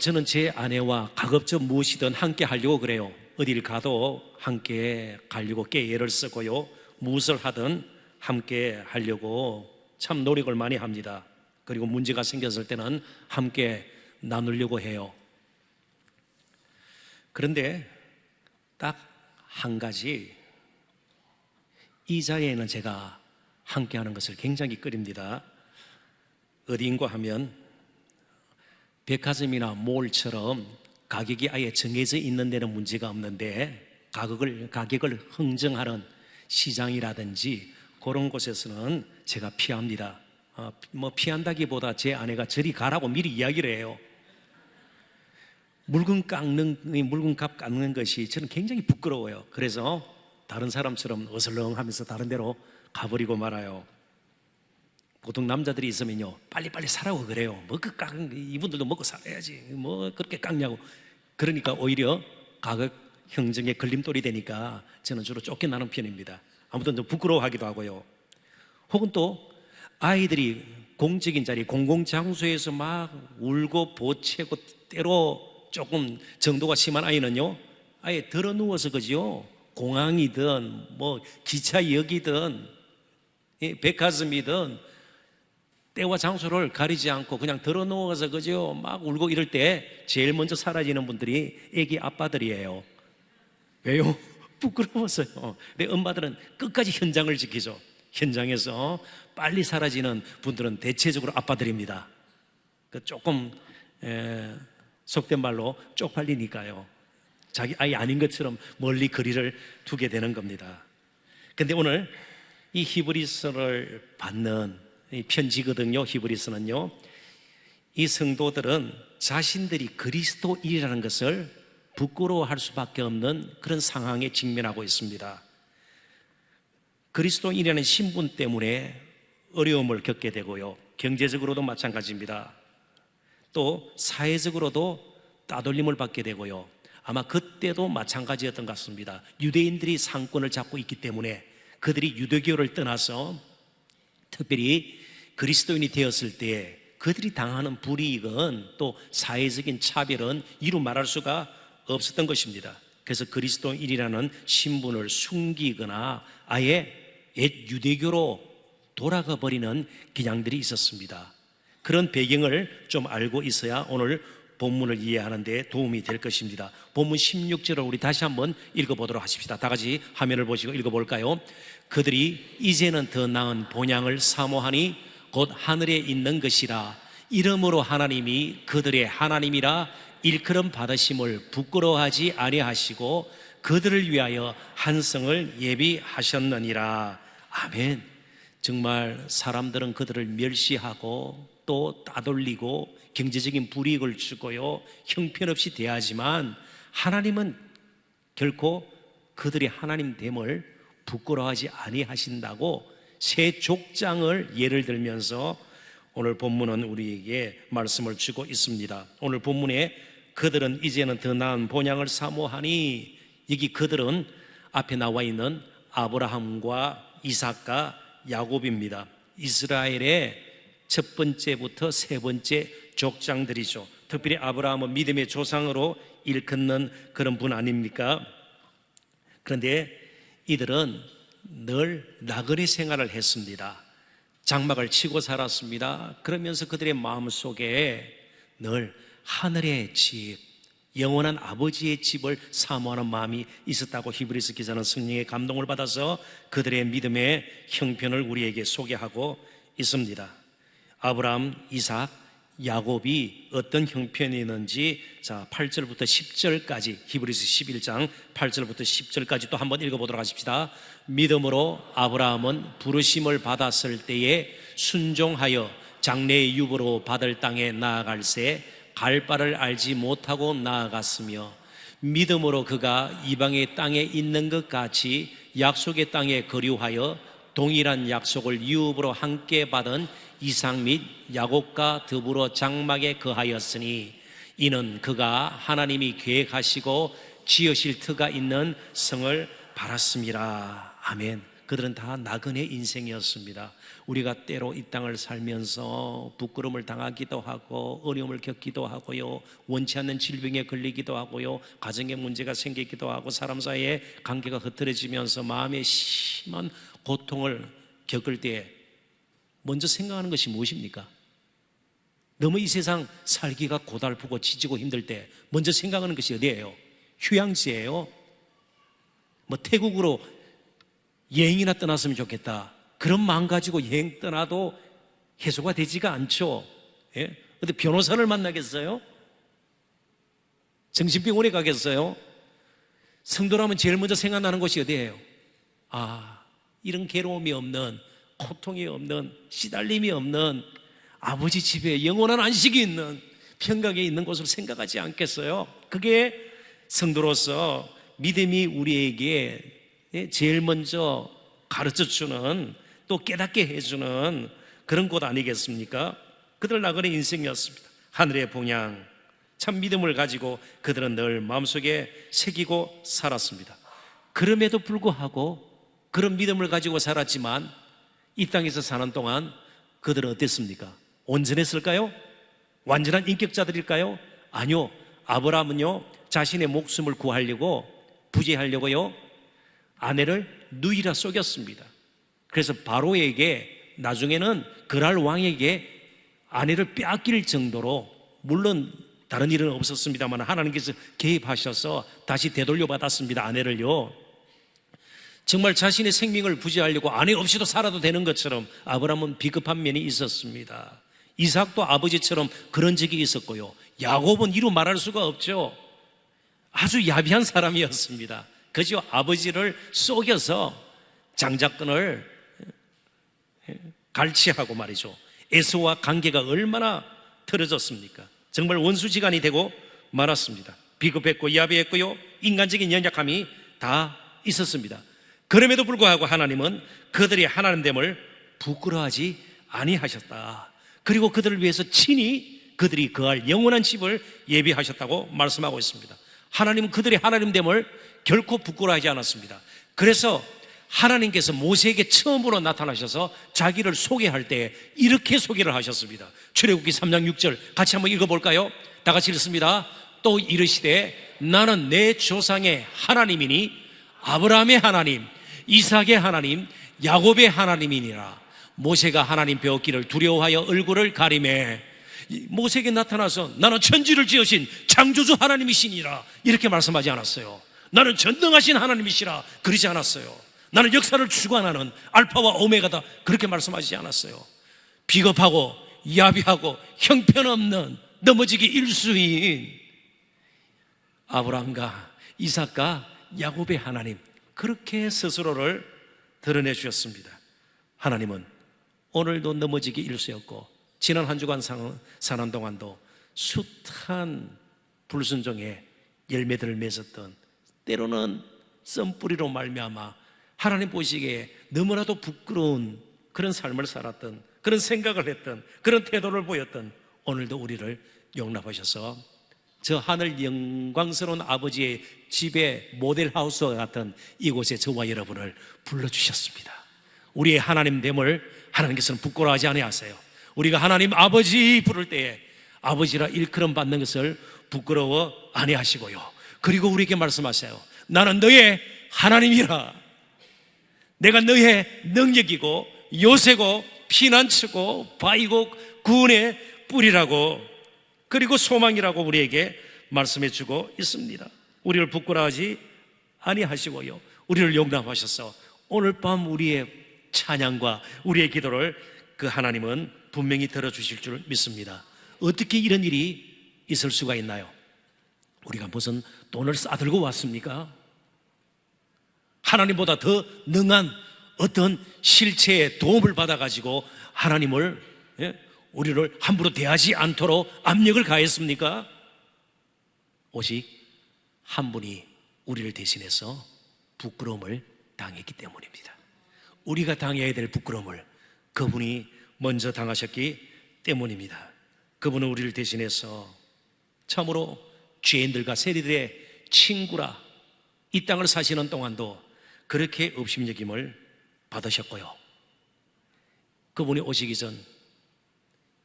저는 제 아내와 가급적 무엇이든 함께 하려고 그래요. 어딜 가도 함께 가려고 애를 쓰고요. 무엇을 하든 함께 하려고 참 노력을 많이 합니다. 그리고 문제가 생겼을 때는 함께 나누려고 해요. 그런데 딱 한 가지, 이 자리에는 제가 함께 하는 것을 굉장히 꺼립니다. 어디인가 하면 백화점이나 몰처럼 가격이 아예 정해져 있는 데는 문제가 없는데 가격을 흥정하는 시장이라든지 그런 곳에서는 제가 피합니다. 피한다기보다 제 아내가 저리 가라고 미리 이야기를 해요. 물건값 깎는 것이 저는 굉장히 부끄러워요. 그래서 다른 사람처럼 어슬렁하면서 다른 데로 가버리고 말아요. 보통 남자들이 있으면요, 빨리빨리 사라고 그래요. 이분들도 먹고 살아야지. 그렇게 깎냐고. 그러니까 오히려 가격 형정에 걸림돌이 되니까 저는 주로 쫓겨나는 편입니다. 아무튼 좀 부끄러워하기도 하고요. 혹은 또 아이들이 공적인 자리, 공공장소에서 막 울고 보채고 때로 조금 정도가 심한 아이는요, 아예 들어 누워서 그죠? 공항이든 기차역이든 백화점이든 때와 장소를 가리지 않고 그냥 들어 누워서 그죠? 막 울고 이럴 때 제일 먼저 사라지는 분들이 애기 아빠들이에요. 왜요? 부끄러워서요. 근데 엄마들은 끝까지 현장을 지키죠. 현장에서 빨리 사라지는 분들은 대체적으로 아빠들입니다. 조금 속된 말로 쪽팔리니까요. 자기 아이 아닌 것처럼 멀리 거리를 두게 되는 겁니다. 근데 오늘 이 히브리서를 받는 이 편지거든요. 히브리서는요, 이 성도들은 자신들이 그리스도인이라는 것을 부끄러워할 수밖에 없는 그런 상황에 직면하고 있습니다. 그리스도인이라는 신분 때문에 어려움을 겪게 되고요, 경제적으로도 마찬가지입니다. 또 사회적으로도 따돌림을 받게 되고요, 아마 그때도 마찬가지였던 것 같습니다. 유대인들이 상권을 잡고 있기 때문에 그들이 유대교를 떠나서 특별히 그리스도인이 되었을 때 그들이 당하는 불이익은 또 사회적인 차별은 이루 말할 수가 없었던 것입니다. 그래서 그리스도인이라는 신분을 숨기거나 아예 옛 유대교로 돌아가 버리는 경향들이 있었습니다. 그런 배경을 좀 알고 있어야 오늘 본문을 이해하는 데 도움이 될 것입니다. 본문 16절을 우리 다시 한번 읽어보도록 하십시다. 다 같이 화면을 보시고 읽어볼까요? 그들이 이제는 더 나은 본향을 사모하니 곧 하늘에 있는 것이라. 이러므로 하나님이 그들의 하나님이라 일컬음 받으심을 부끄러워하지 아니하시고 그들을 위하여 한 성을 예비하셨느니라. 아멘. 정말 사람들은 그들을 멸시하고 또 따돌리고 경제적인 불이익을 주고요, 형편없이 대하지만 하나님은 결코 그들의 하나님됨을 부끄러워하지 아니하신다고 새 족장을 예를 들면서 오늘 본문은 우리에게 말씀을 주고 있습니다. 오늘 본문에 그들은 이제는 더 나은 본향을 사모하니, 여기 그들은 앞에 나와 있는 아브라함과 이삭과 야곱입니다. 이스라엘의 첫 번째부터 세 번째 족장들이죠. 특별히 아브라함은 믿음의 조상으로 일컫는 그런 분 아닙니까? 그런데 이들은 늘 나그네 생활을 했습니다. 장막을 치고 살았습니다. 그러면서 그들의 마음속에 늘 하늘의 집, 영원한 아버지의 집을 사모하는 마음이 있었다고 히브리서 기자는 성령의 감동을 받아서 그들의 믿음의 형편을 우리에게 소개하고 있습니다. 아브라함, 이삭, 야곱이 어떤 형편이었는지 8절부터 10절까지, 히브리서 11장 8절부터 10절까지 또 한번 읽어보도록 하십시다. 믿음으로 아브라함은 부르심을 받았을 때에 순종하여 장래의 유보로 받을 땅에 나아갈새 갈 바를 알지 못하고 나아갔으며, 믿음으로 그가 이방의 땅에 있는 것 같이 약속의 땅에 거류하여 동일한 약속을 유업으로 함께 받은 이삭 및 야곱과 더불어 장막에 거하였으니, 이는 그가 하나님이 계획하시고 지으실 터가 있는 성을 바랐음이라. 아멘. 그들은 다 나그네 인생이었습니다. 우리가 때로 이 땅을 살면서 부끄러움을 당하기도 하고 어려움을 겪기도 하고요, 원치 않는 질병에 걸리기도 하고요, 가정에 문제가 생기기도 하고 사람 사이에 관계가 흐트러지면서 마음에 심한 고통을 겪을 때 먼저 생각하는 것이 무엇입니까? 너무 이 세상 살기가 고달프고 지치고 힘들 때 먼저 생각하는 것이 어디예요? 휴양지예요. 뭐 태국으로 여행이나 떠났으면 좋겠다, 그런 마음 가지고 여행 떠나도 해소가 되지가 않죠. 예? 근데 변호사를 만나겠어요? 정신병원에 가겠어요? 성도라면 제일 먼저 생각나는 곳이 어디예요? 이런 괴로움이 없는, 고통이 없는, 시달림이 없는 아버지 집에 영원한 안식이 있는, 평강에 있는 곳을 생각하지 않겠어요? 그게 성도로서 믿음이 우리에게 제일 먼저 가르쳐주는, 또 깨닫게 해주는 그런 곳 아니겠습니까? 그들 나그네 인생이었습니다. 하늘의 봉양, 참 믿음을 가지고 그들은 늘 마음속에 새기고 살았습니다. 그럼에도 불구하고 그런 믿음을 가지고 살았지만 이 땅에서 사는 동안 그들은 어땠습니까? 온전했을까요? 완전한 인격자들일까요? 아니요. 아브라함은요, 자신의 목숨을 구하려고, 부재하려고요, 아내를 누이라 속였습니다. 그래서 바로에게, 나중에는 그랄 왕에게 아내를 빼앗길 정도로, 물론 다른 일은 없었습니다만 하나님께서 개입하셔서 다시 되돌려 받았습니다. 아내를요. 정말 자신의 생명을 부재하려고 아내 없이도 살아도 되는 것처럼 아브라함은 비겁한 면이 있었습니다. 이삭도 아버지처럼 그런 적이 있었고요, 야곱은 이루 말할 수가 없죠. 아주 야비한 사람이었습니다. 그저 아버지를 속여서 장자권을 갈취하고 말이죠. 에서와 관계가 얼마나 틀어졌습니까? 정말 원수지간이 되고 말았습니다. 비겁했고 야비했고요, 인간적인 연약함이 다 있었습니다. 그럼에도 불구하고 하나님은 그들의 하나님됨을 부끄러워하지 아니하셨다. 그리고 그들을 위해서 친히 그들이 거할 영원한 집을 예비하셨다고 말씀하고 있습니다. 하나님은 그들의 하나님됨을 결코 부끄러워하지 않았습니다. 그래서 하나님께서 모세에게 처음으로 나타나셔서 자기를 소개할 때 이렇게 소개를 하셨습니다. 출애굽기 3장 6절 같이 한번 읽어볼까요? 다 같이 읽습니다. 또 이르시되 나는 내 조상의 하나님이니 아브라함의 하나님, 이삭의 하나님, 야곱의 하나님이니라. 모세가 하나님 배웠기를 두려워하여 얼굴을 가리매 모세에게 나타나서 나는 천지를 지으신 창조주 하나님이시니라 이렇게 말씀하지 않았어요. 나는 전능하신 하나님이시라 그러지 않았어요. 나는 역사를 주관하는 알파와 오메가다 그렇게 말씀하지 않았어요. 비겁하고 야비하고 형편없는 넘어지기 일수인 아브라함과 이삭과 야곱의 하나님, 그렇게 스스로를 드러내 주셨습니다. 하나님은 오늘도 넘어지기 일수였고 지난 한 주간 사는 동안도 숱한 불순종의 열매들을 맺었던, 때로는 썬뿌리로 말미암아 하나님 보시기에 너무나도 부끄러운 그런 삶을 살았던, 그런 생각을 했던, 그런 태도를 보였던 오늘도 우리를 용납하셔서 저 하늘 영광스러운 아버지의 집의 모델하우스와 같은 이곳에 저와 여러분을 불러주셨습니다. 우리의 하나님됨을 하나님께서는 부끄러워하지 아니하세요. 우리가 하나님 아버지 부를 때에 아버지라 일컬음 받는 것을 부끄러워 아니하시고요, 그리고 우리에게 말씀하세요. 나는 너의 하나님이라. 내가 너의 능력이고 요새고 피난처고 바위고 구원의 뿌리라고, 그리고 소망이라고 우리에게 말씀해 주고 있습니다. 우리를 부끄러워하지 아니하시고요, 우리를 용납하셔서 오늘 밤 우리의 찬양과 우리의 기도를 그 하나님은 분명히 들어주실 줄 믿습니다. 어떻게 이런 일이 있을 수가 있나요? 우리가 무슨 돈을 싸들고 왔습니까? 하나님보다 더 능한 어떤 실체의 도움을 받아가지고 하나님을, 우리를 함부로 대하지 않도록 압력을 가했습니까? 오직 한 분이 우리를 대신해서 부끄러움을 당했기 때문입니다. 우리가 당해야 될 부끄러움을 그분이 먼저 당하셨기 때문입니다. 그분은 우리를 대신해서 참으로 죄인들과 세리들의 친구라 이 땅을 사시는 동안도 그렇게 업심여김을 받으셨고요. 그분이 오시기 전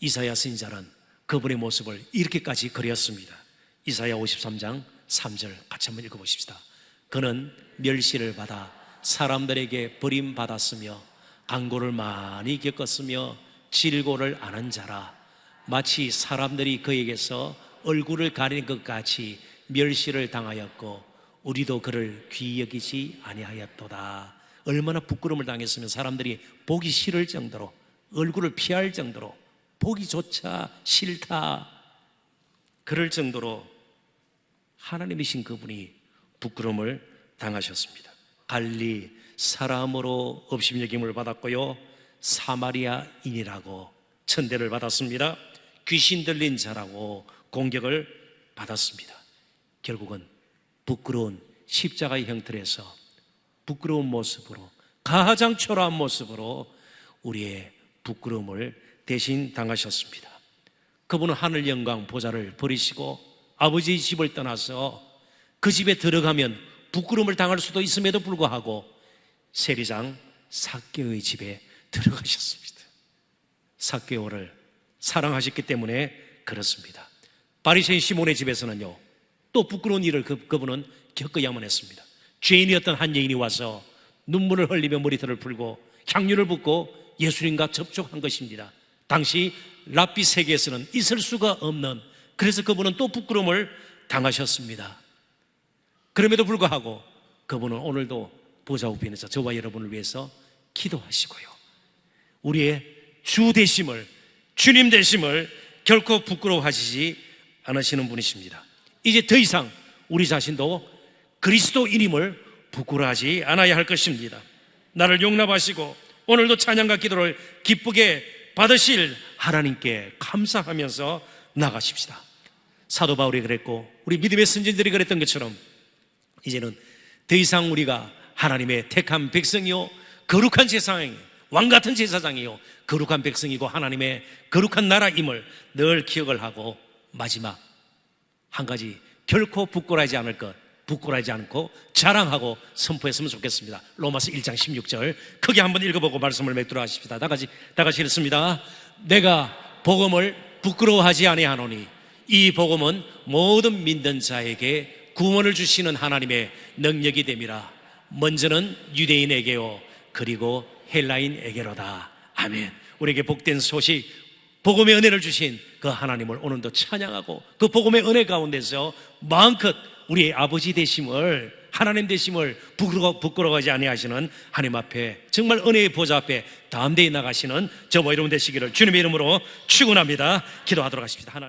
이사야 선지자는 그분의 모습을 이렇게까지 그렸습니다. 이사야 53장 3절 같이 한번 읽어보십시다. 그는 멸시를 받아 사람들에게 버림받았으며 강고를 많이 겪었으며 질고를 아는 자라. 마치 사람들이 그에게서 얼굴을 가리는 것 같이 멸시를 당하였고 우리도 그를 귀히 여기지 아니하였도다. 얼마나 부끄러움을 당했으면 사람들이 보기 싫을 정도로, 얼굴을 피할 정도로, 보기조차 싫다 그럴 정도로 하나님이신 그분이 부끄러움을 당하셨습니다. 갈리 사람으로 업심여김을 받았고요, 사마리아인이라고 천대를 받았습니다. 귀신 들린 자라고 공격을 받았습니다. 결국은 부끄러운 십자가의 형틀에서 부끄러운 모습으로, 가장 초라한 모습으로 우리의 부끄러움을 대신 당하셨습니다. 그분은 하늘 영광 보좌를 버리시고 아버지의 집을 떠나서 그 집에 들어가면 부끄러움을 당할 수도 있음에도 불구하고 세리장 삭개오의 집에 들어가셨습니다. 삭개오를 사랑하셨기 때문에 그렇습니다. 바리새인 시몬의 집에서는요, 또 부끄러운 일을 그분은 겪어야만 했습니다. 죄인이었던 한 여인이 와서 눈물을 흘리며 머리털을 풀고 향유를 붓고 예수님과 접촉한 것입니다. 당시 랍비 세계에서는 있을 수가 없는, 그래서 그분은 또 부끄러움을 당하셨습니다. 그럼에도 불구하고 그분은 오늘도 보좌 우편에서 저와 여러분을 위해서 기도하시고요, 우리의 주 되심을, 주님 되심을 결코 부끄러워하시지 않으시는 분이십니다. 이제 더 이상 우리 자신도 그리스도인임을 부끄러워하지 않아야 할 것입니다. 나를 용납하시고 오늘도 찬양과 기도를 기쁘게 받으실 하나님께 감사하면서 나가십시다. 사도 바울이 그랬고 우리 믿음의 선진들이 그랬던 것처럼 이제는 더 이상 우리가 하나님의 택한 백성이요 거룩한 제사장이요, 왕같은 제사장이요 거룩한 백성이고 하나님의 거룩한 나라임을 늘 기억을 하고, 마지막 한 가지 결코 부끄러워하지 않을 것, 부끄러워하지 않고 자랑하고 선포했으면 좋겠습니다. 로마서 1장 16절 크게 한번 읽어보고 말씀을 맺도록 하십시다. 다 같이 읽습니다. 내가 복음을 부끄러워하지 아니하노니 이 복음은 모든 믿는 자에게 구원을 주시는 하나님의 능력이 됨이라. 먼저는 유대인에게요 그리고 헬라인에게로다. 아멘. 우리에게 복된 소식, 복음의 은혜를 주신 그 하나님을 오늘도 찬양하고 그 복음의 은혜 가운데서 마음껏 우리의 아버지 되심을, 하나님 되심을 부끄러워하지 아니하시는 하나님 앞에, 정말 은혜의 보좌 앞에 담대히 나가시는 저와 여러분 되시기를 주님의 이름으로 축원합니다. 기도하도록 하십시다. 하나님.